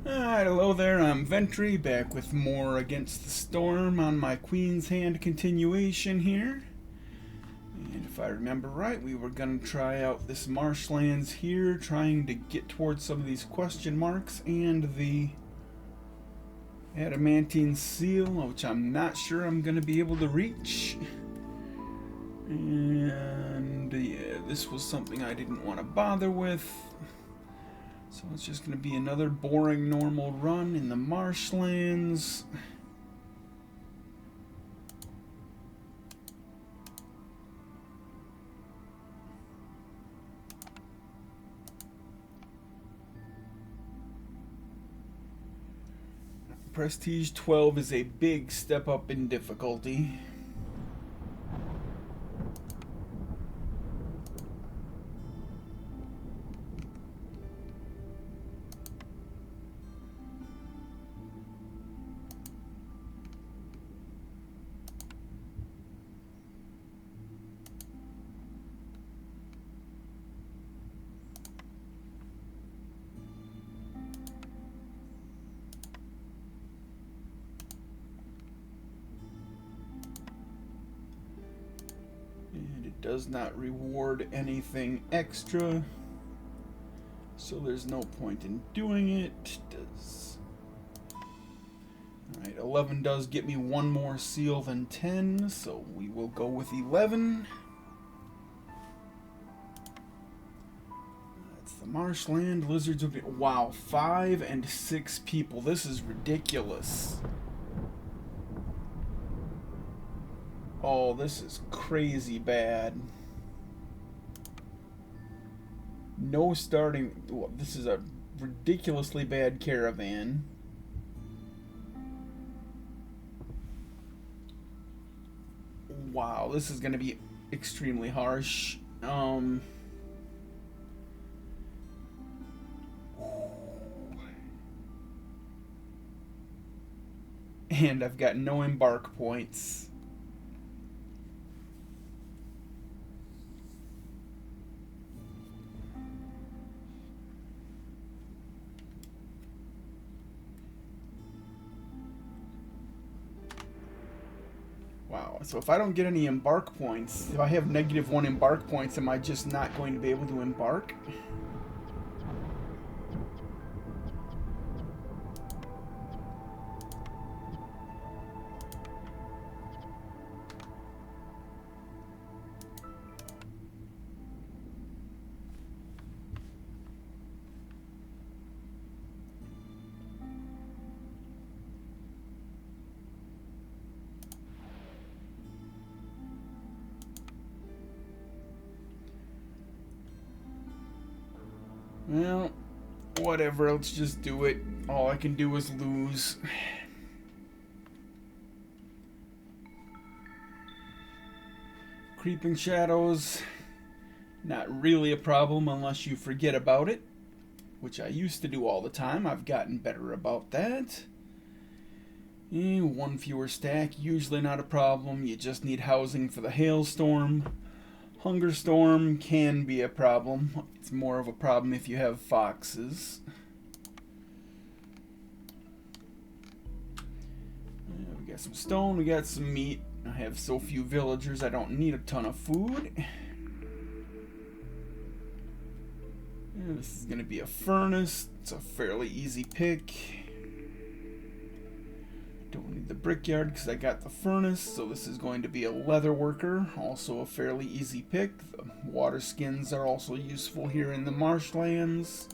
Alright, hello there, I'm Ventry, back with more Against the Storm on my Queen's Hand continuation here. And if I remember right, we were going to try out this marshlands here, trying to get towards some of these question marks and the adamantine seal, which I'm not sure I'm going to be able to reach. And yeah, this was something I didn't want to bother with. So it's just going to be another boring normal run in the marshlands. Prestige 12 is a big step up in difficulty. Does not reward anything extra, so there's no point in doing it. Alright, 11 does get me one more seal than 10, so we will go with 11. That's the marshland. Lizards will be... Wow, 5 and 6 people. This is ridiculous. Oh, this is crazy bad. No starting... Well, this is a ridiculously bad caravan. Wow, this is going to be extremely harsh. And I've got no embark points. Wow, so if I don't get any embark points, if I have -1 embark points, am I just not going to be able to embark? Well, whatever, let's just do it. All I can do is lose. Creeping shadows, not really a problem unless you forget about it, which I used to do all the time. I've gotten better about that. One fewer stack, usually not a problem. You just need housing for the hailstorm. Hunger storm can be a problem. It's more of a problem if you have foxes. We got some stone, we got some meat. I have so few villagers, I don't need a ton of food. This is going to be a furnace. It's a fairly easy pick. Don't need the brickyard because I got the furnace, so this is going to be a leather worker, also a fairly easy pick. The water skins are also useful here in the marshlands.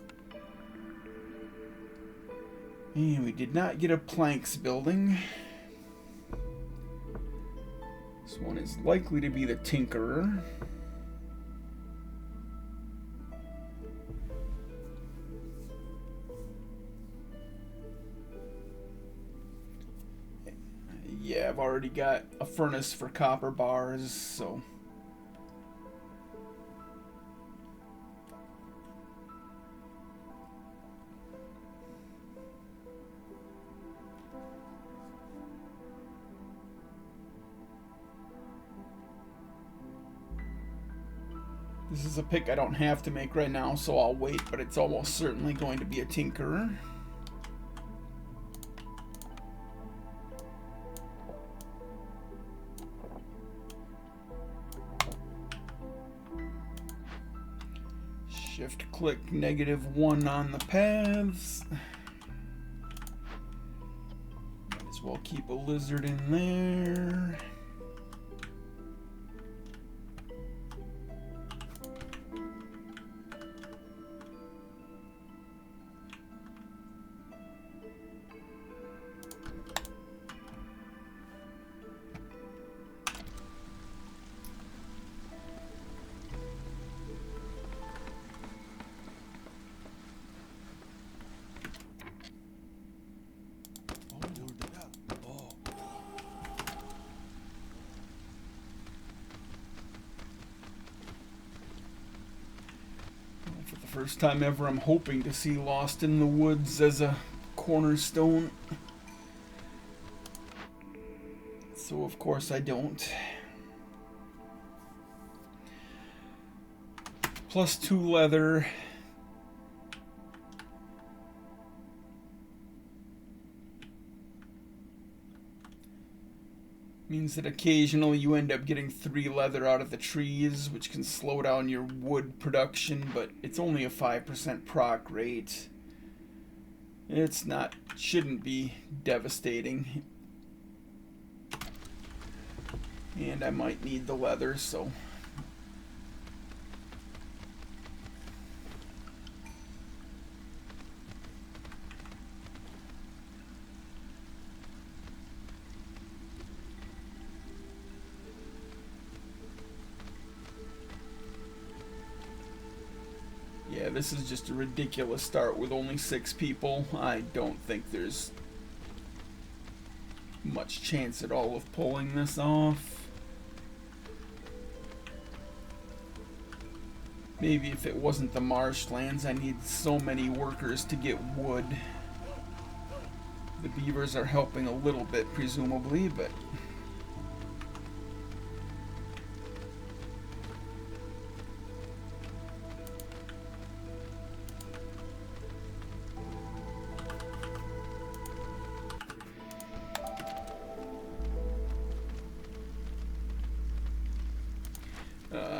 And we did not get a planks building. This one is likely to be the tinkerer. Yeah, I've already got a furnace for copper bars, so... This is a pick I don't have to make right now, so I'll wait, but it's almost certainly going to be a tinkerer. Click -1 on the paths. Might as well keep a lizard in there. For the first time ever, I'm hoping to see Lost in the Woods as a cornerstone. So of course I don't. +2 leather. Means that occasionally you end up getting 3 leather out of the trees, which can slow down your wood production, but it's only a 5% proc rate. It's not, shouldn't be devastating. And I might need the leather, so. Yeah, this is just a ridiculous start with only 6 people. I don't think there's much chance at all of pulling this off. Maybe if it wasn't the marshlands, I need so many workers to get wood. The beavers are helping a little bit, presumably, but...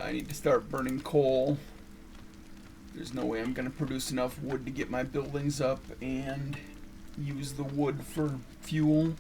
I need to start burning coal. There's no way I'm going to produce enough wood to get my buildings up and use the wood for fuel.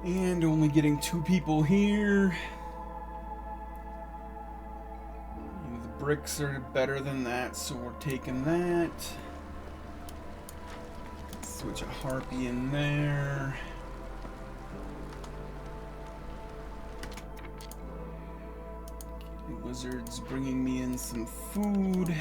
And only getting 2 people here. The bricks are better than that, so we're taking that. Switch a harpy in there. The wizard's bringing me in some food.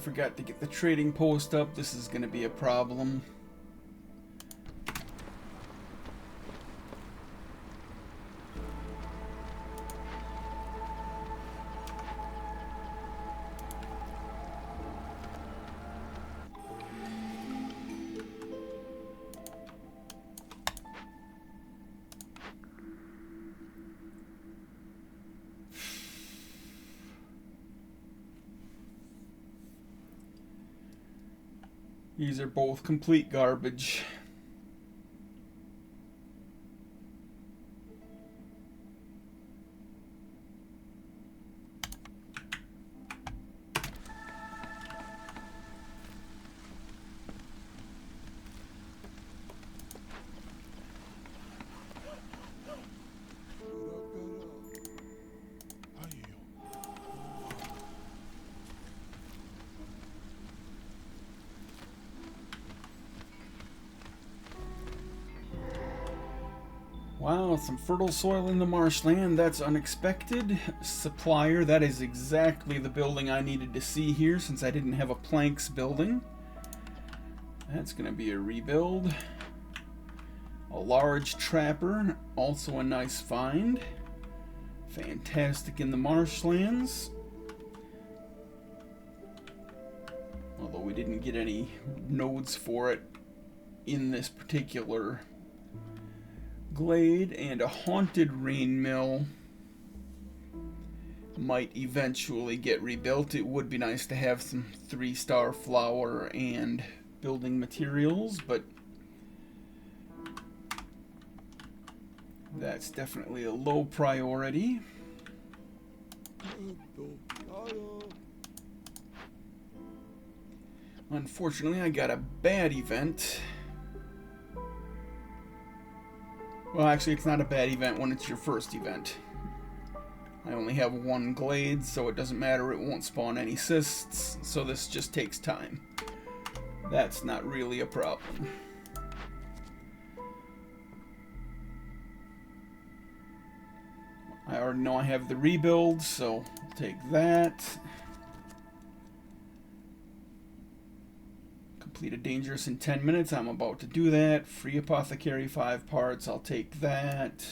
forgot to get the trading post up. This is going to be a problem. These are both complete garbage. Wow, some fertile soil in the marshland. That's unexpected. Supplier, that is exactly the building I needed to see here since I didn't have a planks building. That's going to be a rebuild. A large trapper, also a nice find. Fantastic in the marshlands. Although we didn't get any nodes for it in this particular glade. And a haunted rain mill might eventually get rebuilt. It would be nice to have some 3-star flour and building materials, but that's definitely a low priority. Unfortunately, I got a bad event. Well, actually, it's not a bad event when it's your first event. I only have one glade, so it doesn't matter. It won't spawn any cysts, so this just takes time. That's not really a problem. I already know I have the rebuild, so I'll take that. Complete a dangerous in 10 minutes. I'm about to do that. Free apothecary 5 parts. I'll take that.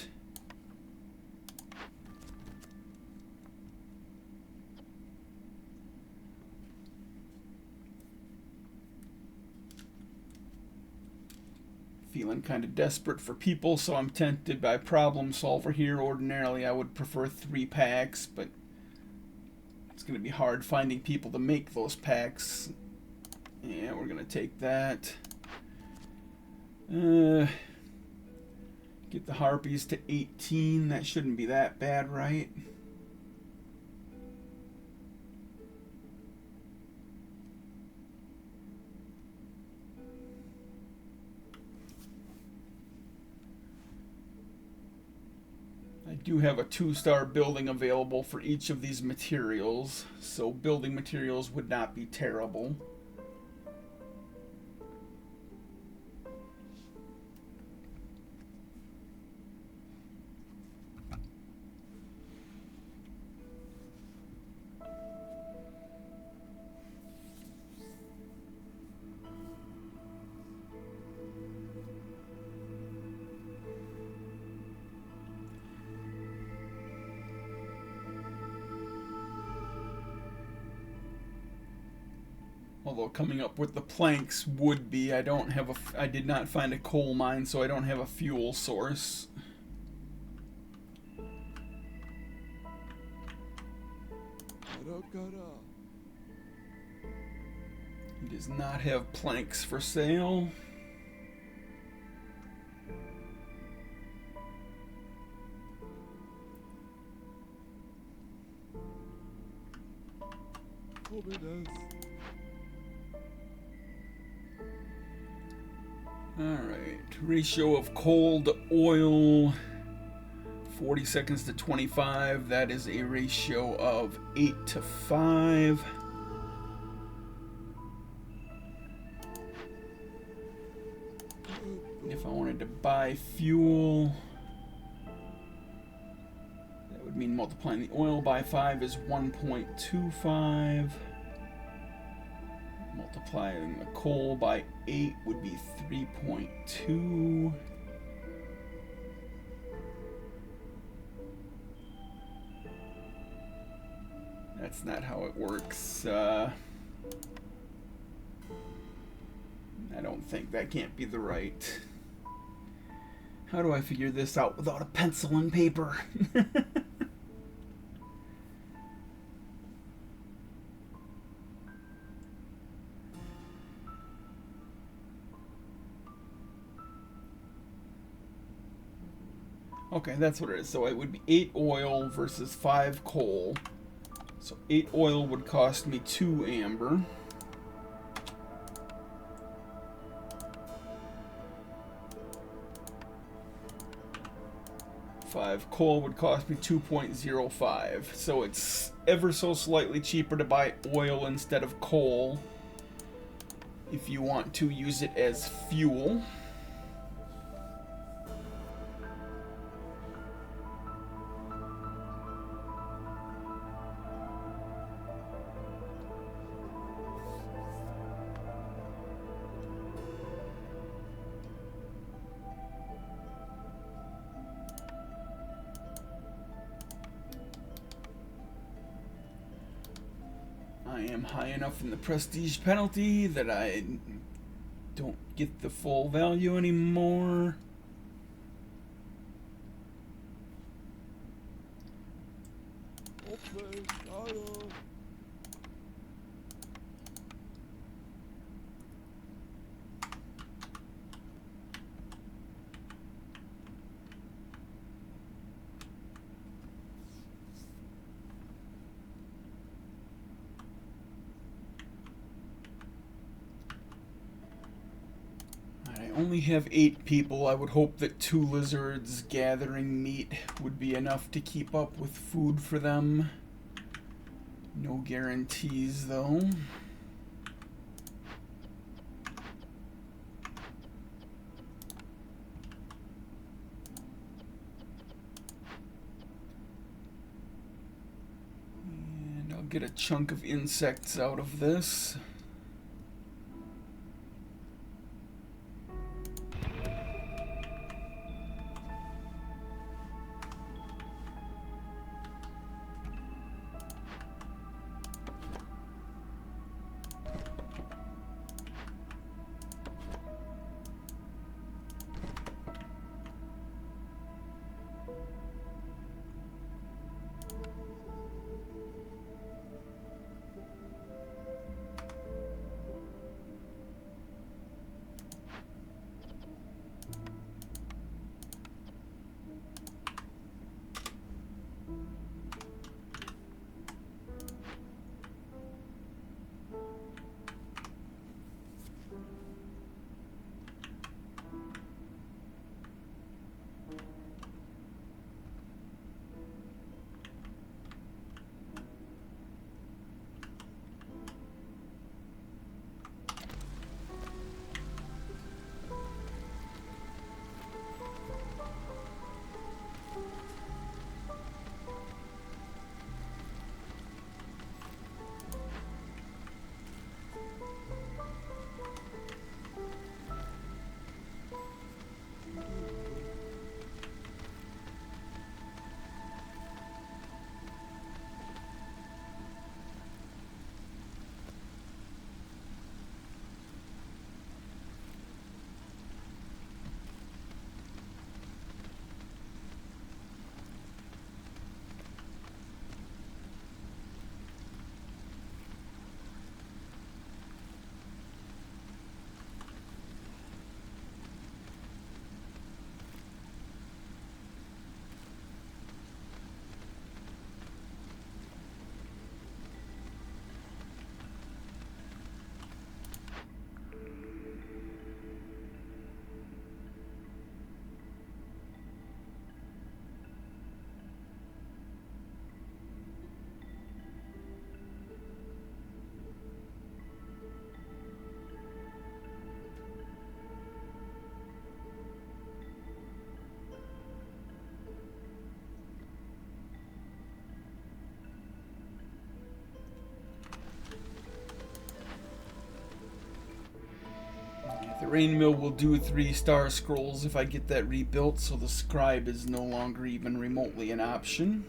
Feeling kind of desperate for people, so I'm tempted by problem solver here. Ordinarily, I would prefer 3 packs, but it's going to be hard finding people to make those packs. Yeah, we're going to take that. Get the harpies to 18. That shouldn't be that bad, right? I do have a 2-star building available for each of these materials, so building materials would not be terrible. Although coming up with the planks would be, I did not find a coal mine, so I don't have a fuel source. He does not have planks for sale. Alright, ratio of coal to oil, 40 seconds to 25. That is a ratio of 8 to 5. If I wanted to buy fuel, that would mean multiplying the oil by 5 is 1.25. Multiplying the coal by 8 would be 3.2. That's not how it works. I don't think that can't be the right. How do I figure this out without a pencil and paper? Okay, that's what it is. So it would be 8 oil versus 5 coal. So 8 oil would cost me 2 amber. 5 coal would cost me 2.05. So it's ever so slightly cheaper to buy oil instead of coal if you want to use it as fuel. I am high enough in the prestige penalty that I don't get the full value anymore. I only have 8 people. I would hope that 2 lizards gathering meat would be enough to keep up with food for them. No guarantees, though. And I'll get a chunk of insects out of this. rain mill will do 3-star scrolls if I get that rebuilt, so the scribe is no longer even remotely an option.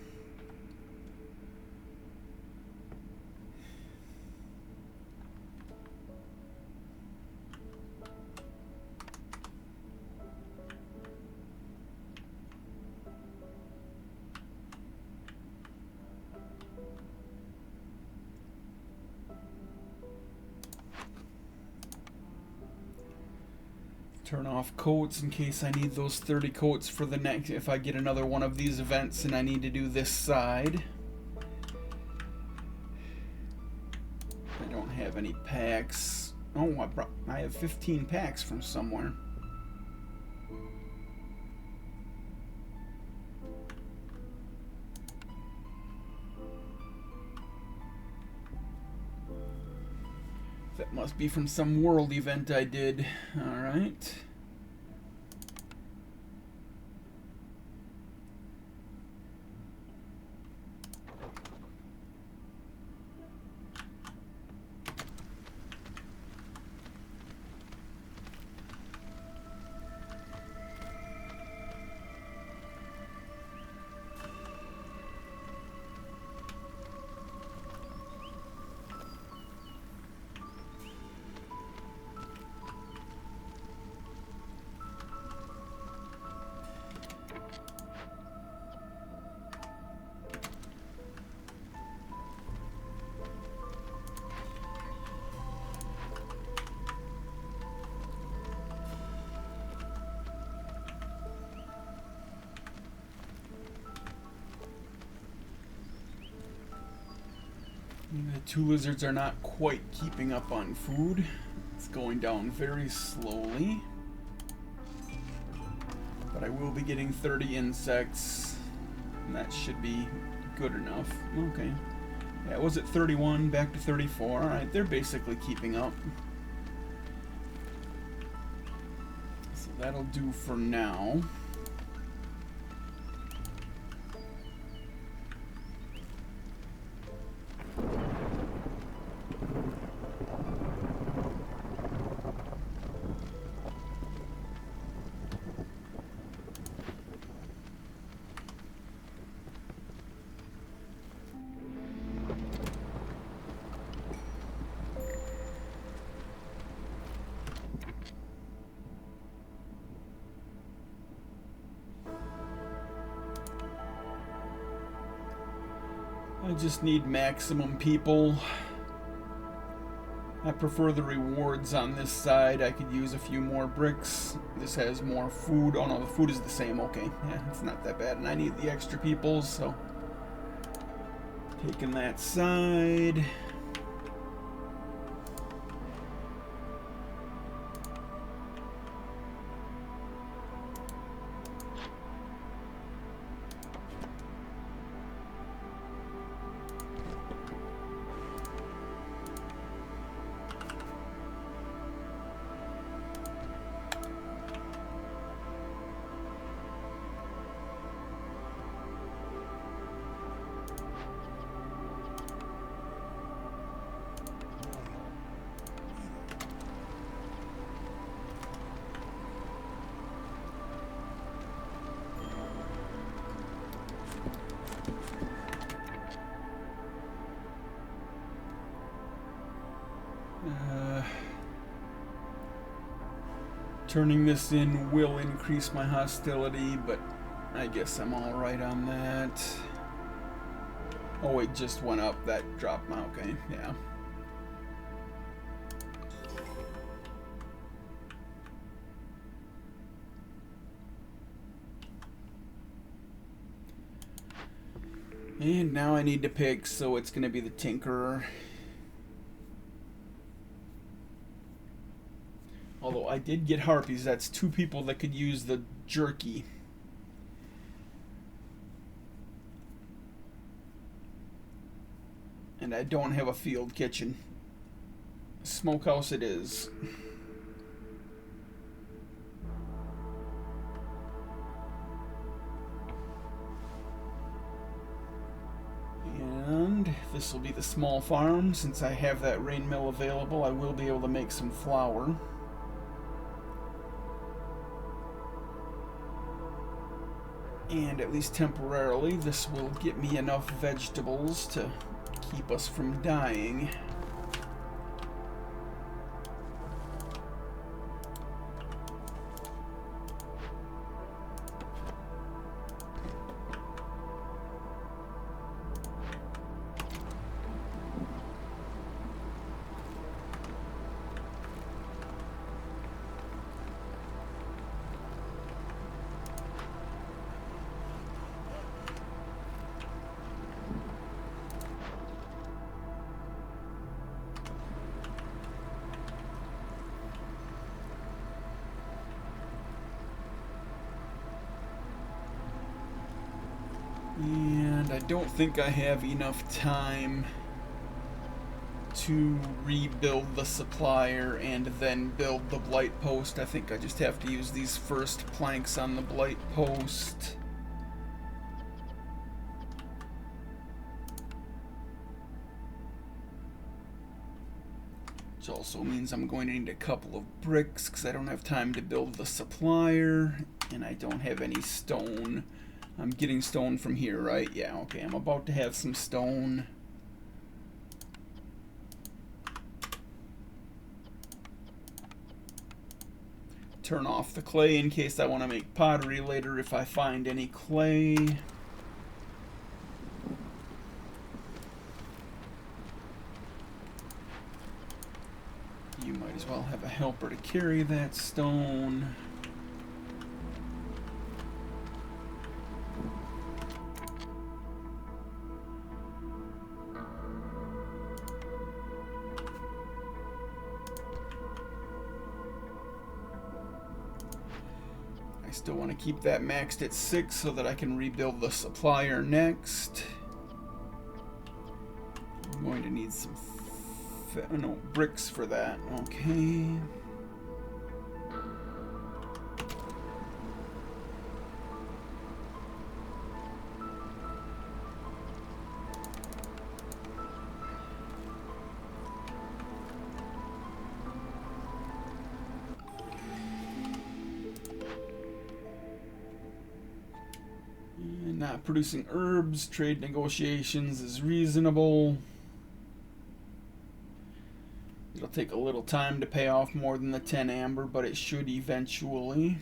Turn off coats in case I need those 30 coats for the next, if I get another one of these events and I need to do this side. I don't have any packs. Oh, I have 15 packs from somewhere. That must be from some world event I did. Alright. The two lizards are not quite keeping up on food. It's going down very slowly. But I will be getting 30 insects, and that should be good enough. Okay. Yeah, it was at 31, back to 34. Alright, they're basically keeping up. So that'll do for now. I just need maximum people. I prefer the rewards on this side. I could use a few more bricks. This has more food. Oh no, the food is the same. Okay, yeah, it's not that bad. And I need the extra people, so taking that side. Turning this in will increase my hostility, but I guess I'm alright on that. Oh, it just went up. That dropped. Okay, yeah. And now I need to pick, so it's going to be the Tinkerer. Although I did get harpies, that's 2 people that could use the jerky. And I don't have a field kitchen. Smokehouse it is. And this will be the small farm. Since I have that rain mill available, I will be able to make some flour. And at least temporarily, this will get me enough vegetables to keep us from dying. And I don't think I have enough time to rebuild the supplier and then build the blight post. I think I just have to use these first planks on the blight post. Which also means I'm going to need a couple of bricks because I don't have time to build the supplier and I don't have any stone. I'm getting stone from here, right? Yeah, okay, I'm about to have some stone. Turn off the clay in case I want to make pottery later if I find any clay. You might as well have a helper to carry that stone. Still want to keep that maxed at 6 so that I can rebuild the supplier next. I'm going to need some bricks for that. Okay. Not producing herbs, trade negotiations is reasonable. It'll take a little time to pay off more than the 10 amber, but it should eventually.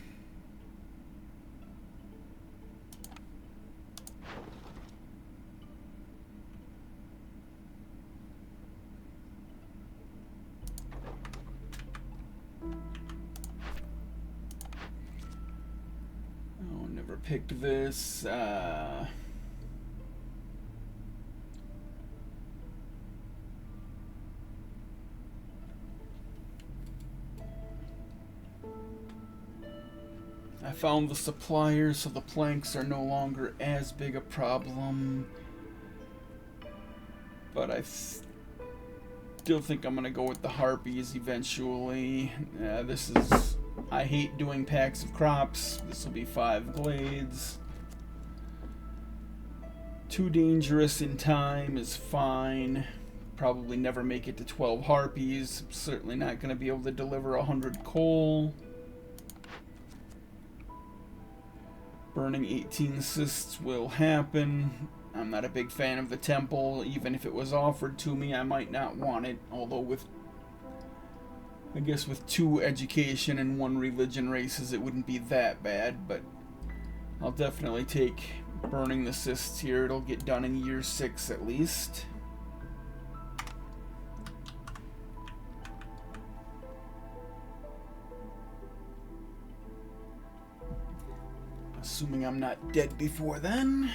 Picked this. I found the supplier, so the planks are no longer as big a problem. But I still think I'm going to go with the harpies eventually. I hate doing packs of crops. This will be 5 glades. Too dangerous in time is fine. Probably never make it to 12 harpies. Certainly not going to be able to deliver 100 coal. Burning 18 cysts will happen. I'm not a big fan of the temple. Even if it was offered to me, I might not want it. Although I guess with 2 education and 1 religion races, it wouldn't be that bad, but I'll definitely take burning the cysts here. It'll get done in year 6 at least. Assuming I'm not dead before then.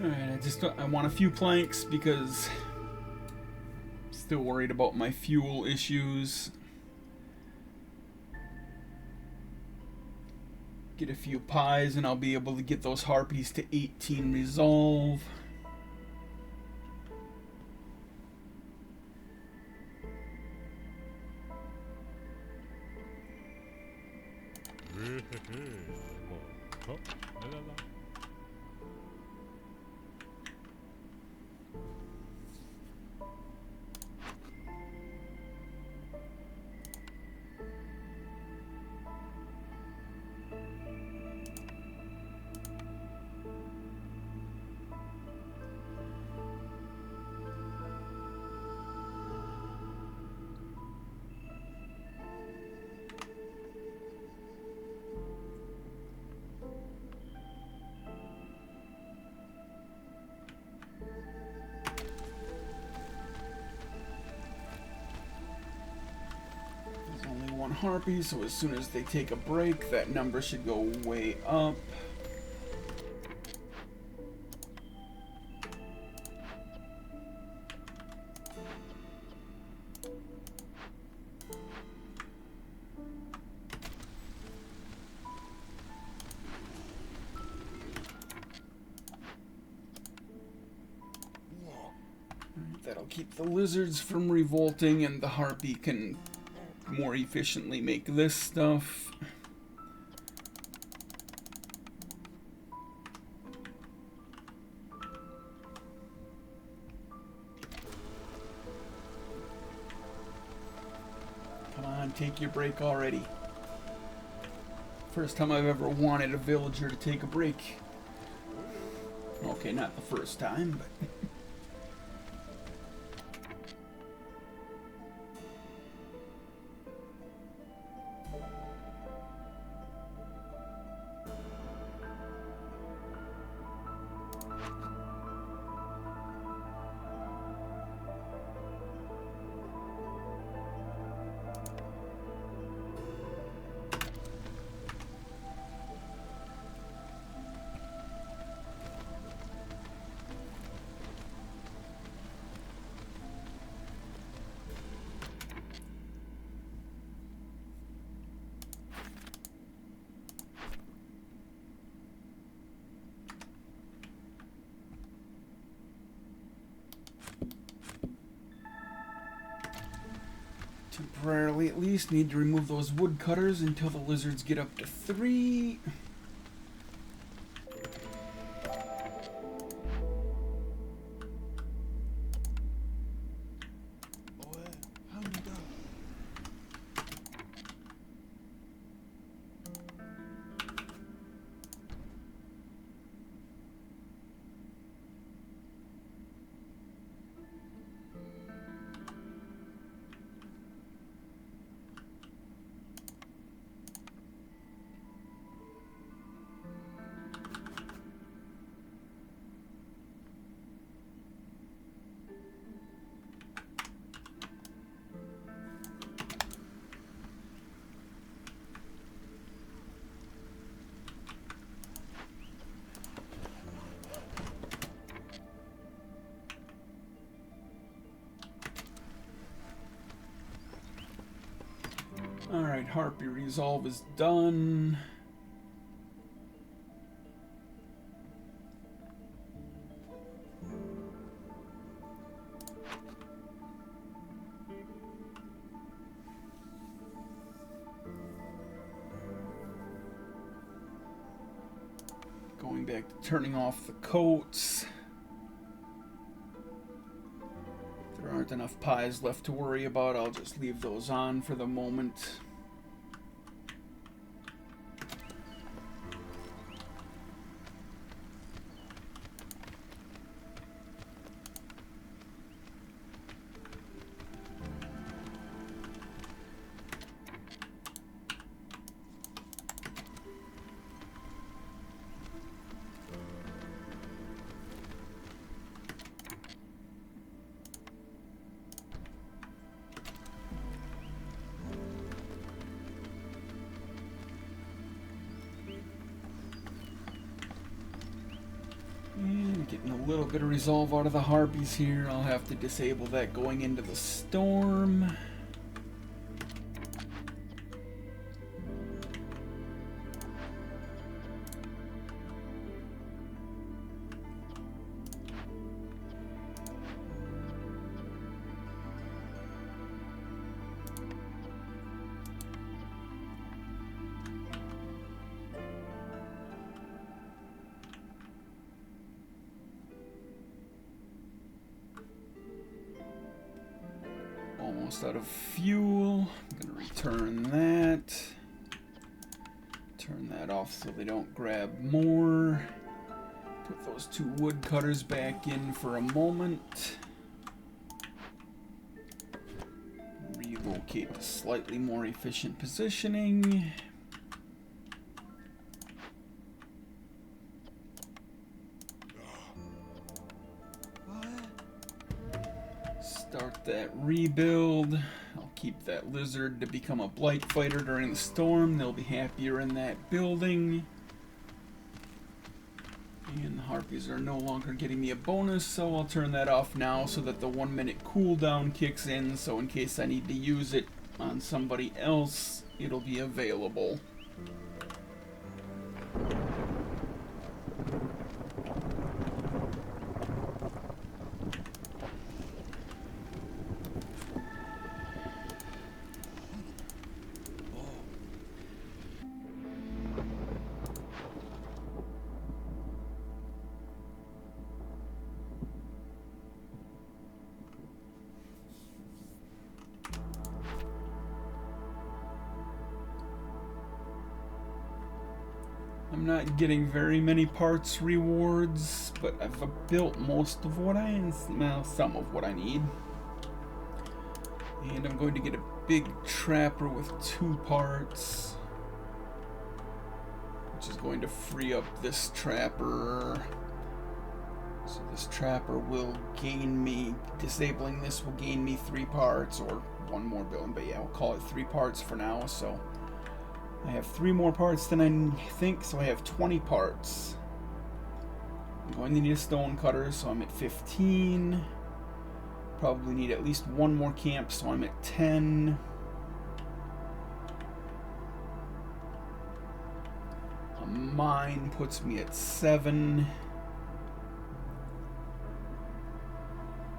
Alright, I want a few planks because I'm still worried about my fuel issues. Get a few pies and I'll be able to get those harpies to 18 resolve. One harpy, so as soon as they take a break, that number should go way up. That'll keep the lizards from revolting, and the harpy can more efficiently make this stuff. Come on, take your break already. First time I've ever wanted a villager to take a break. Okay, not the first time, but... temporarily at least need to remove those woodcutters until the lizards get up to 3. Alright, Harpy Resolve is done. Going back to turning off the coats. There aren't enough pies left to worry about. I'll just leave those on for the moment. Getting a little bit of resolve out of the harpies here. I'll have to disable that going into the storm. Almost out of fuel. I'm going to return that. Turn that off so they don't grab more. Put those 2 woodcutters back in for a moment. Relocate to slightly more efficient positioning. Start that rebuild. I'll keep that lizard to become a blight fighter during the storm. They'll be happier in that building. And the harpies are no longer getting me a bonus, so I'll turn that off now so that the 1-minute cooldown kicks in, so in case I need to use it on somebody else, it'll be available. I'm not getting very many parts rewards, but I've built most of what some of what I need. And I'm going to get a big trapper with 2 parts, which is going to free up this trapper. So this trapper will gain me, disabling this will gain me 3 parts, or 1 more building, but yeah, we'll call it 3 parts for now. So I have 3 more parts than I think, so I have 20 parts. I'm going to need a stone cutter, so I'm at 15. Probably need at least 1 more camp, so I'm at 10. A mine puts me at 7.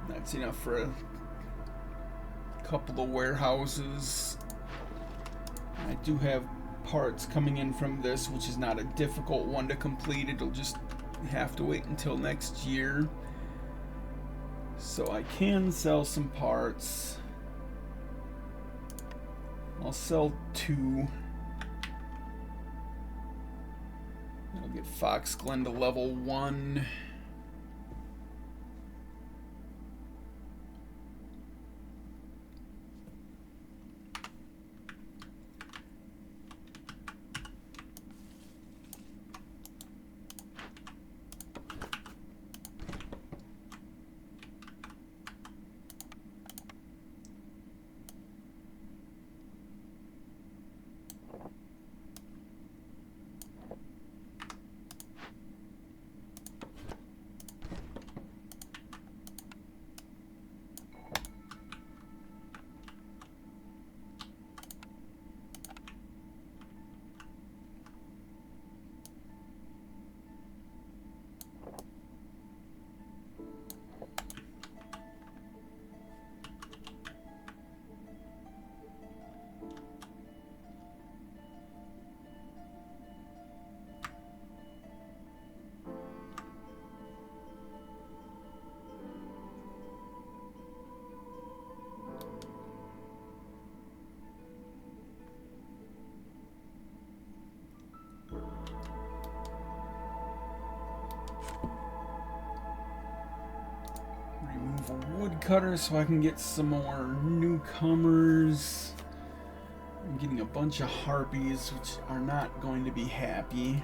That's enough for a couple of warehouses. I do have parts coming in from this, which is not a difficult one to complete. It'll just have to wait until next year. So I can sell some parts. I'll sell 2. I'll get Fox Glen to level 1. Remove a woodcutter so I can get some more newcomers. I'm getting a bunch of harpies, which are not going to be happy.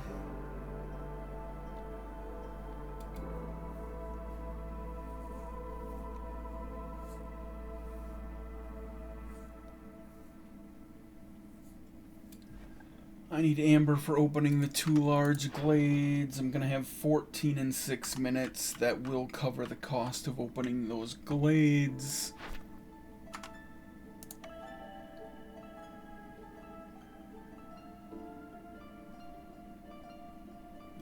I need amber for opening the 2 large glades. I'm gonna have 14 in 6 minutes. That will cover the cost of opening those glades.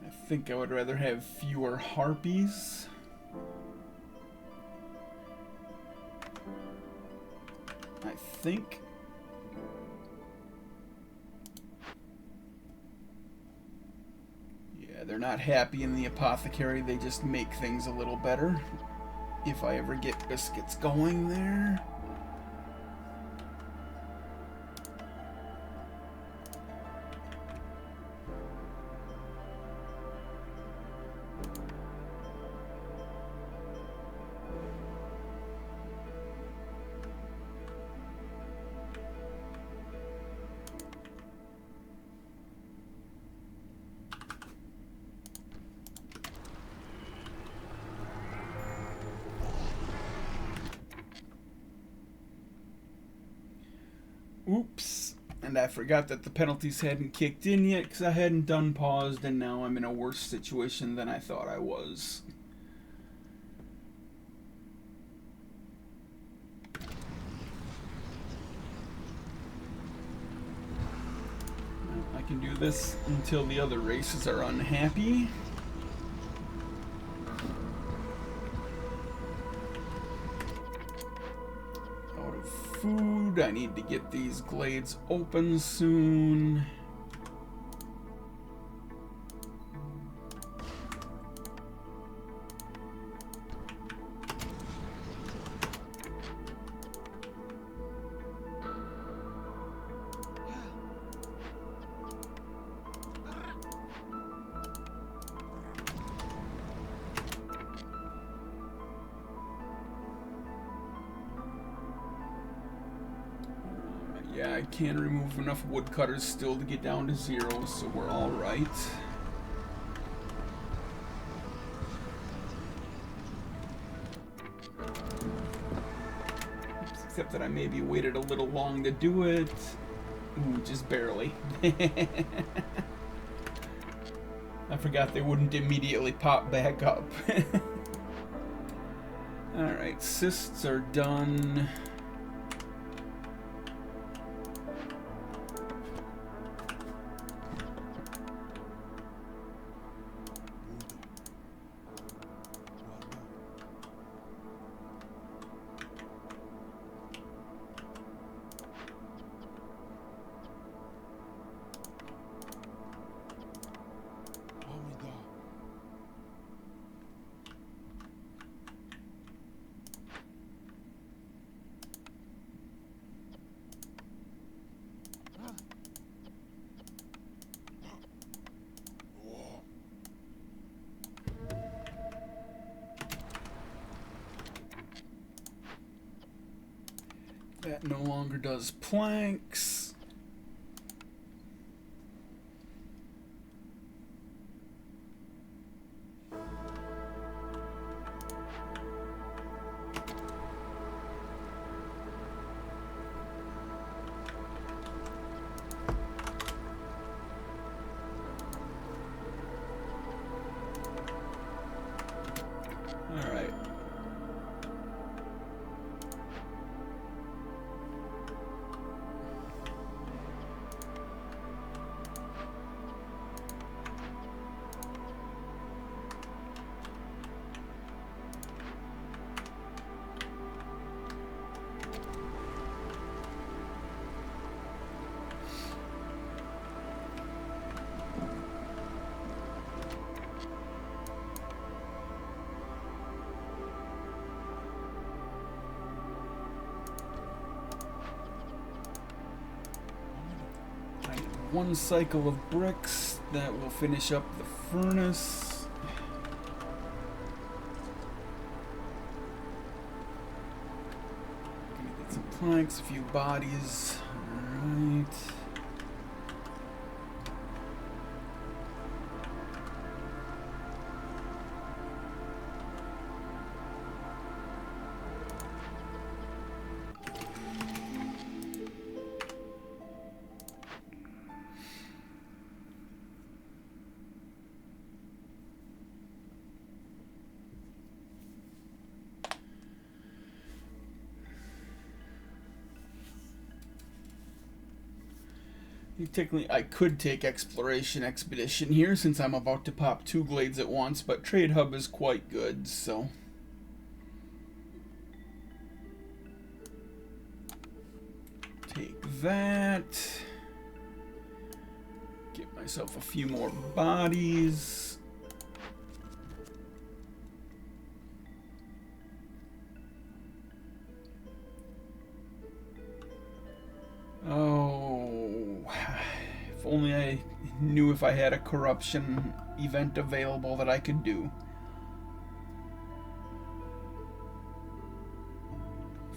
I think I would rather have fewer harpies. I think. Yeah, they're not happy in the apothecary. They just make things a little better. If I ever get biscuits going there. Oops. And I forgot that the penalties hadn't kicked in yet because I hadn't done paused, and now I'm in a worse situation than I thought I was. I can do this until the other races are unhappy. Out of food. I need to get these glades open soon. Yeah, I can remove enough woodcutters still to get down to 0, so we're all right. Except that I maybe waited a little long to do it. Ooh, just barely. I forgot they wouldn't immediately pop back up. Alright, cysts are done. That no longer does planks. All right. One cycle of bricks that will finish up the furnace. Gonna get some planks, a few bodies. Alright. Technically, I could take Exploration Expedition here since I'm about to pop 2 glades at once, but Trade Hub is quite good, so... Take that. Get myself a few more bodies. Oh, if only I knew if I had a corruption event available that I could do.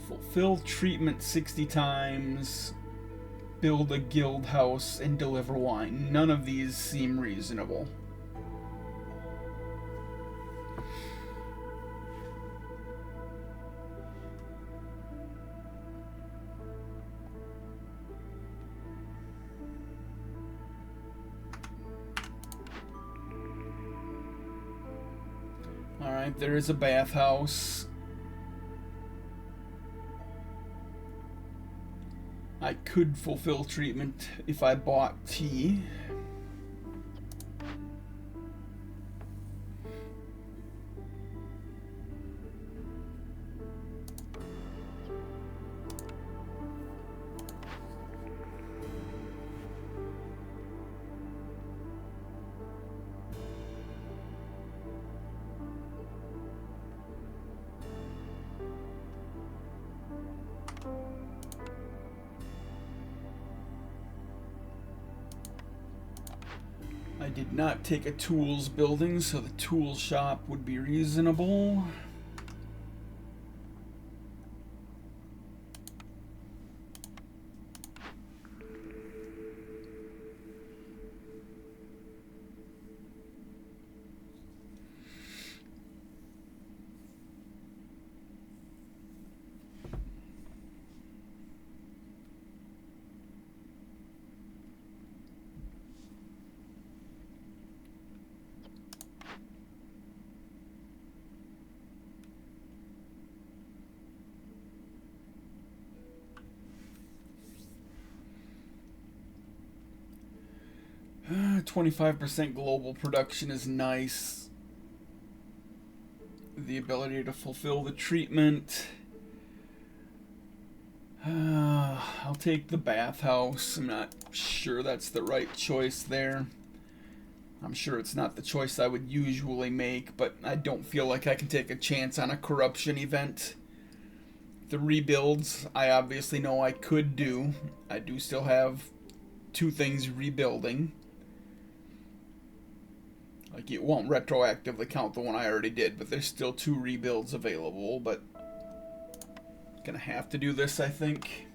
Fulfill treatment 60 times, build a guild house, and deliver wine. None of these seem reasonable. Alright, there is a bathhouse. I could fulfill treatment if I bought tea. I did not take a tools building, so the tool shop would be reasonable. Uh, 25% global production is nice. The ability to fulfill the treatment. I'll take the bathhouse. I'm not sure that's the right choice there. I'm sure it's not the choice I would usually make, but I don't feel like I can take a chance on a corruption event. The rebuilds, I obviously know I could do. I do still have 2 things rebuilding. Like, it won't retroactively count the one I already did, but there's still 2 rebuilds available, but gonna have to do this, I think.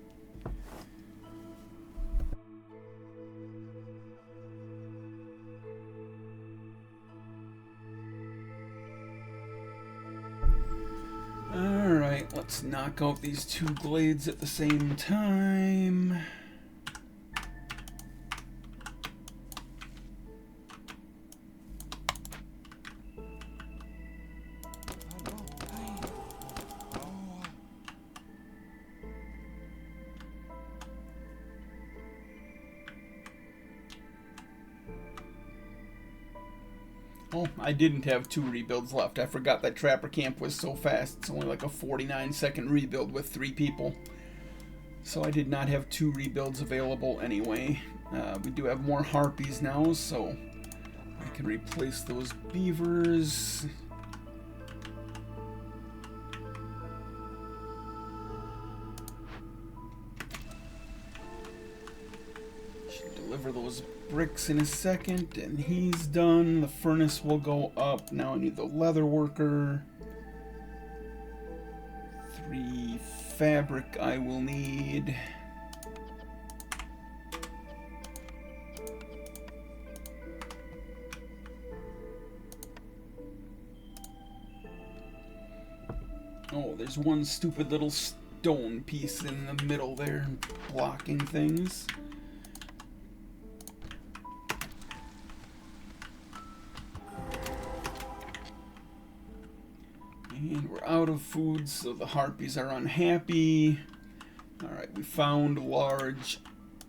Alright, let's knock out these 2 glades at the same time. Oh, I didn't have 2 rebuilds left. I forgot that Trapper Camp was so fast. It's only like a 49-second rebuild with 3 people. So I did not have 2 rebuilds available anyway. We do have more harpies now, so I can replace those beavers. Should deliver those bricks in a second, and he's done. The furnace will go up. Now I need the leather worker. 3 fabric I will need. Oh, there's one stupid little stone piece in the middle there blocking things. And we're out of food, so the harpies are unhappy. Alright, we found large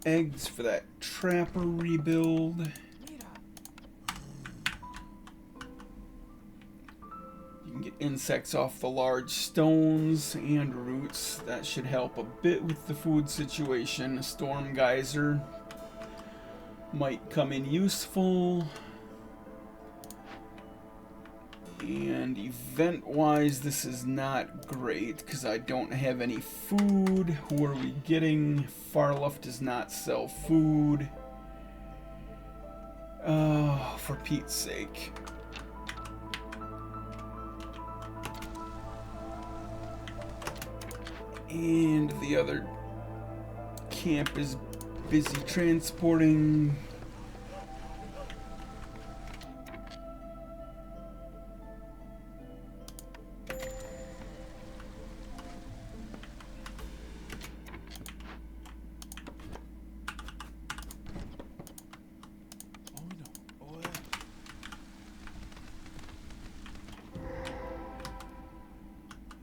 eggs for that trapper rebuild. You can get insects off the large stones and roots. That should help a bit with the food situation. A storm geyser might come in useful. And event-wise, this is not great because I don't have any food. Who are we getting? Far left does not sell food. Oh, for Pete's sake. And the other camp is busy transporting.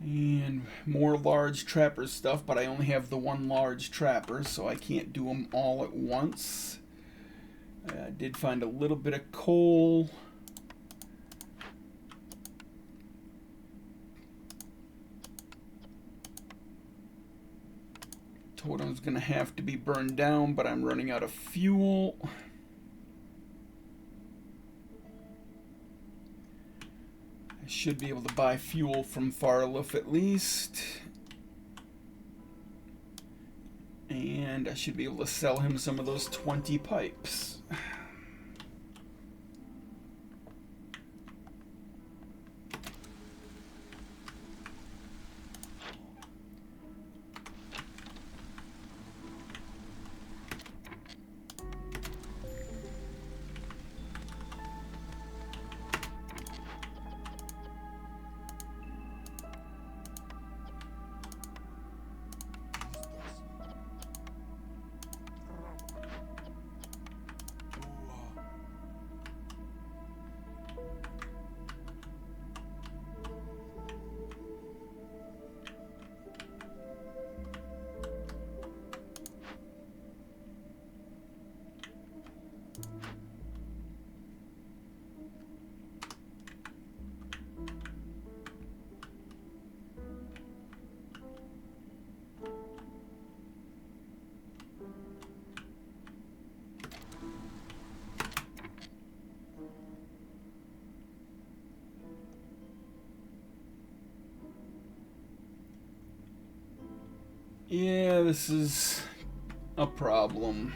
And more large trapper stuff, but I only have the one large trapper, so I can't do them all at once. I did find a little bit of coal. Totem's gonna have to be burned down, but I'm running out of fuel. Should be able to buy fuel from Farloof at least. And I should be able to sell him some of those 20 pipes. Yeah, this is a problem.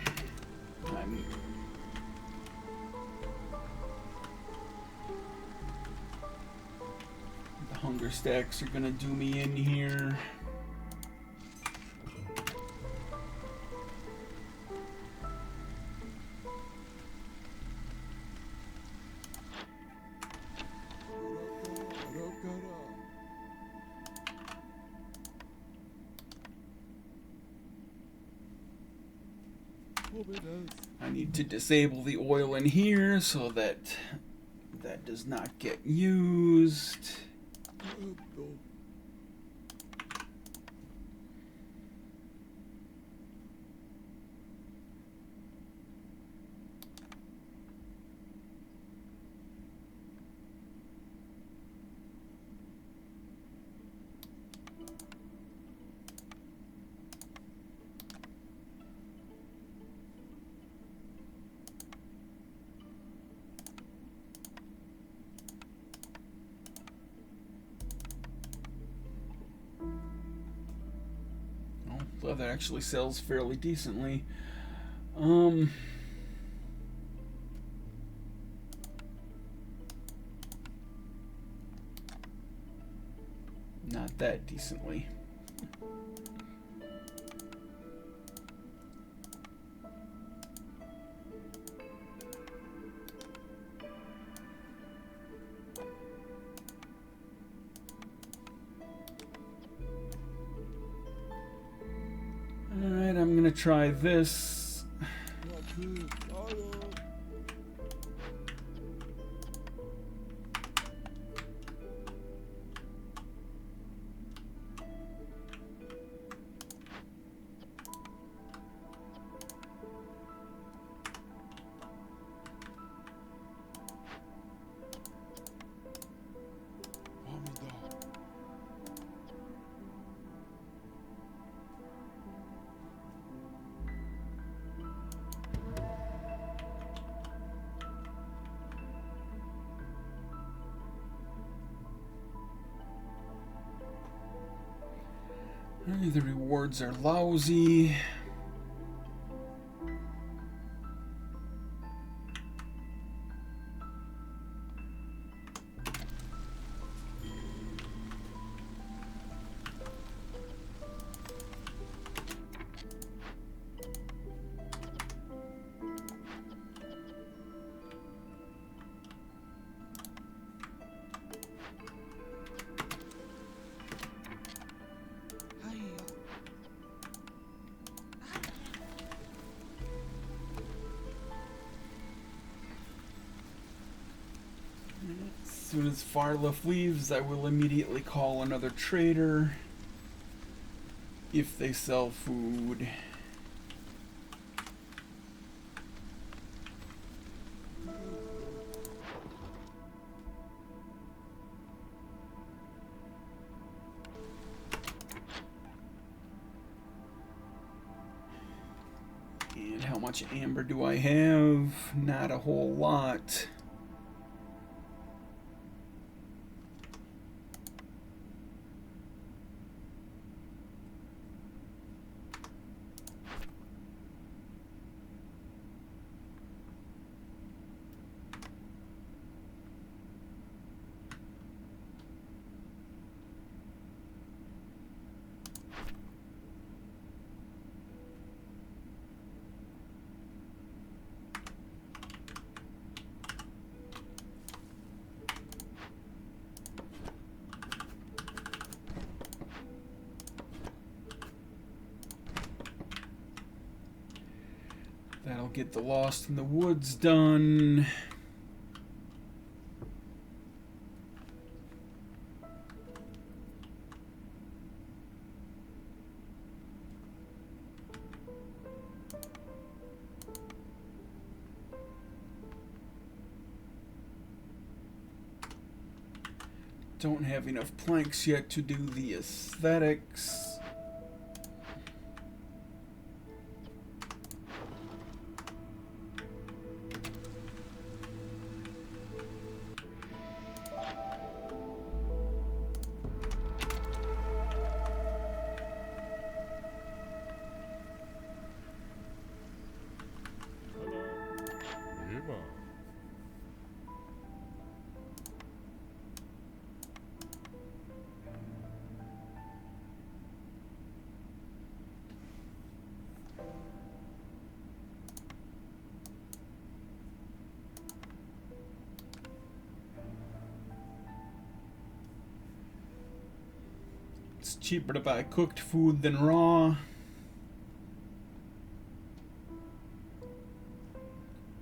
The hunger stacks are gonna do me in here. I need to disable the oil in here so that that does not get used. Leather actually sells fairly decently. Not that decently. Alright, I'm gonna try this. The rewards are lousy. As soon as Farleth leaves, I will immediately call another trader if they sell food. And how much amber do I have? Not a whole lot. That'll get the Lost in the Woods done. Don't have enough planks yet to do the aesthetics. It's cheaper to buy cooked food than raw.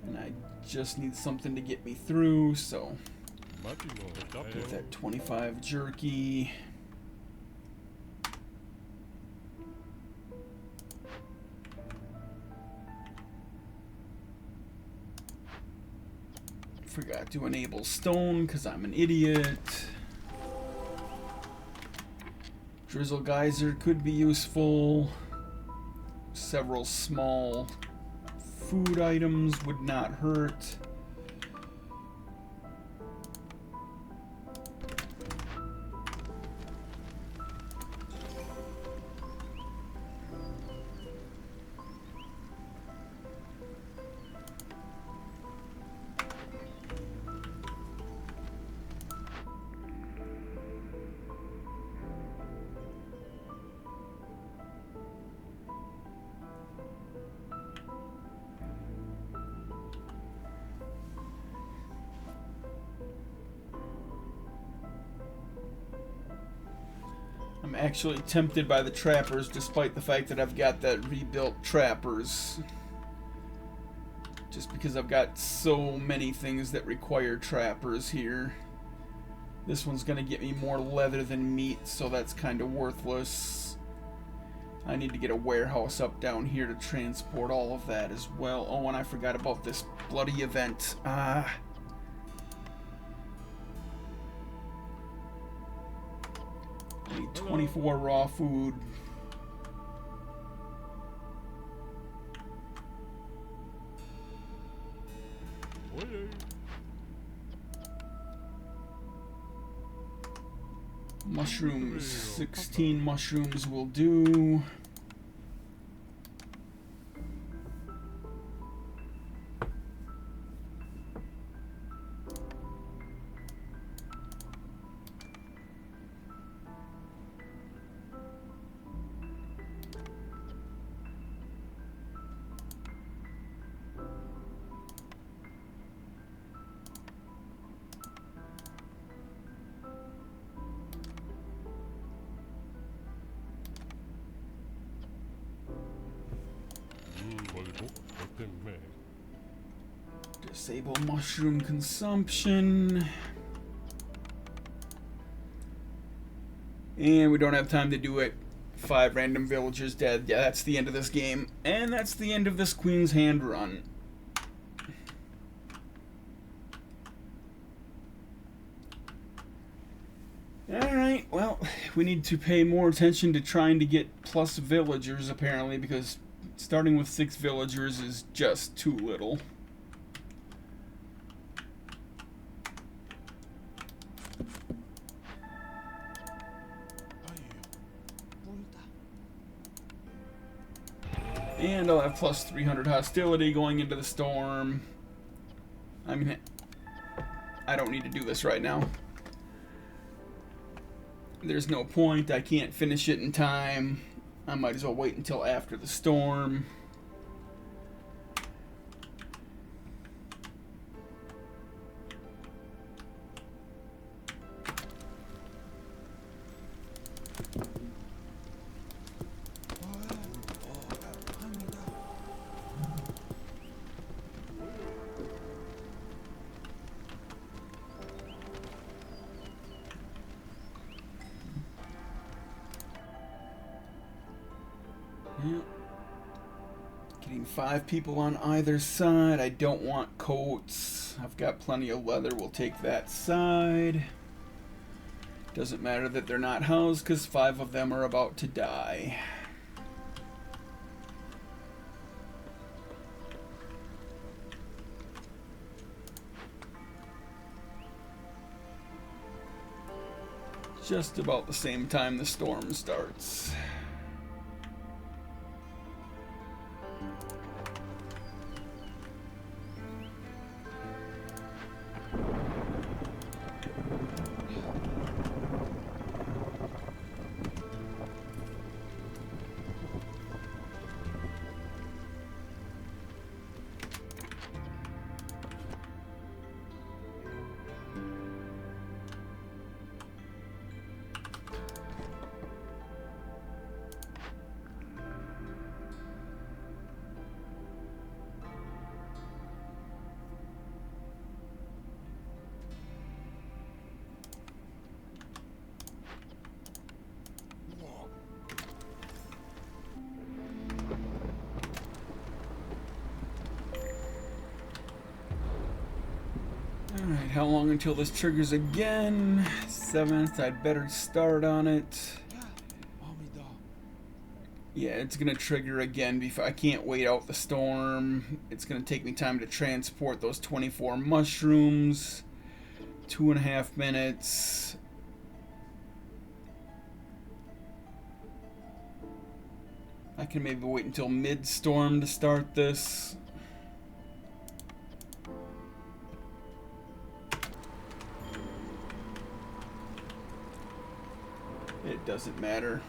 And I just need something to get me through, so get that 25 jerky. Forgot to enable stone because I'm an idiot. Drizzle geyser could be useful. Several small food items would not hurt. I'm actually tempted by the trappers, despite the fact that I've got that rebuilt trappers. Just because I've got so many things that require trappers here. This one's gonna get me more leather than meat, so that's kind of worthless. I need to get a warehouse up down here to transport all of that as well. Oh, and I forgot about this bloody event. Ah. I need 24 raw food. Mushrooms, 16 mushrooms will do. Disable mushroom consumption. And we don't have time to do it. 5 random villagers dead. Yeah, that's the end of this game. And that's the end of this Queen's Hand run. Alright, well, we need to pay more attention to trying to get plus villagers, apparently, because starting with 6 villagers is just too little. And I'll have plus 300 hostility going into the storm. I mean, I don't need to do this right now. There's no point. I can't finish it in time. I might as well wait until after the storm. Yep. Getting 5 people on either side. I don't want coats. I've got plenty of leather. We'll take that side. Doesn't matter that they're not housed because 5 of them are about to die. Just about the same time the storm starts. Alright, how long until this triggers again? 7th, I'd better start on it. Yeah, it's gonna trigger again before I can't wait out the storm. It's gonna take me time to transport those 24 mushrooms. 2.5 minutes. I can maybe wait until mid-storm to start this. It doesn't matter.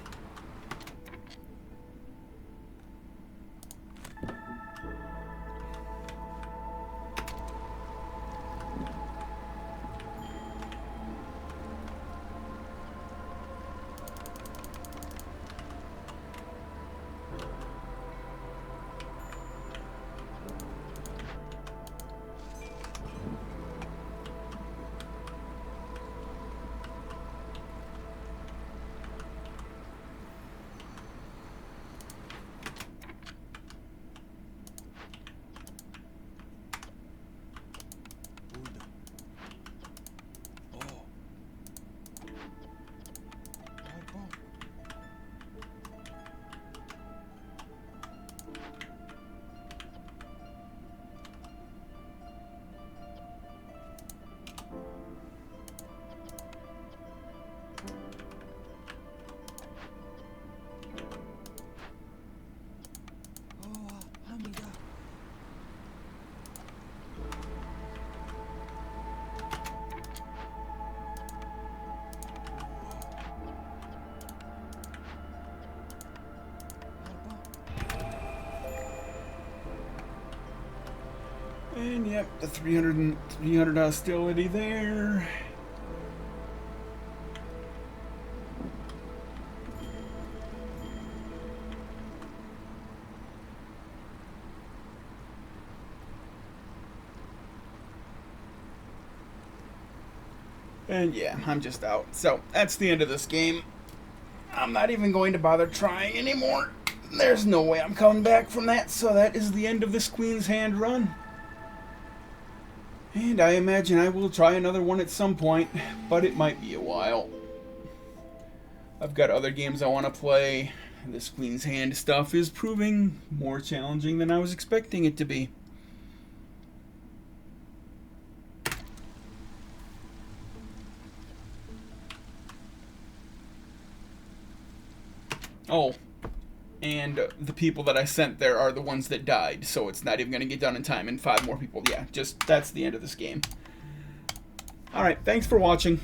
Yep, the 300 hostility there. And yeah, I'm just out. So that's the end of this game. I'm not even going to bother trying anymore. There's no way I'm coming back from that. So that is the end of this Queen's Hand run. And I imagine I will try another one at some point, but it might be a while. I've got other games I want to play. This Queen's Hand stuff is proving more challenging than I was expecting it to be. Oh, and the people that I sent there are the ones that died, so it's not even going to get done in time, and 5 more people. Yeah, just that's the end of this game. Alright, thanks for watching.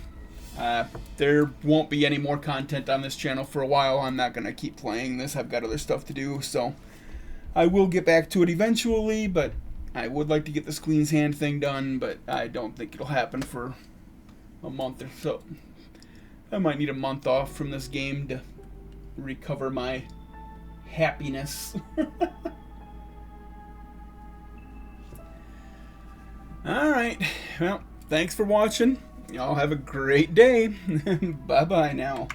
There won't be any more content on this channel for a while. I'm not going to keep playing this. I've got other stuff to do, so I will get back to it eventually, but I would like to get this Queen's Hand thing done, but I don't think it'll happen for a month or so. I might need a month off from this game to recover my happiness. Alright, well, thanks for watching. Y'all have a great day. Bye-bye now.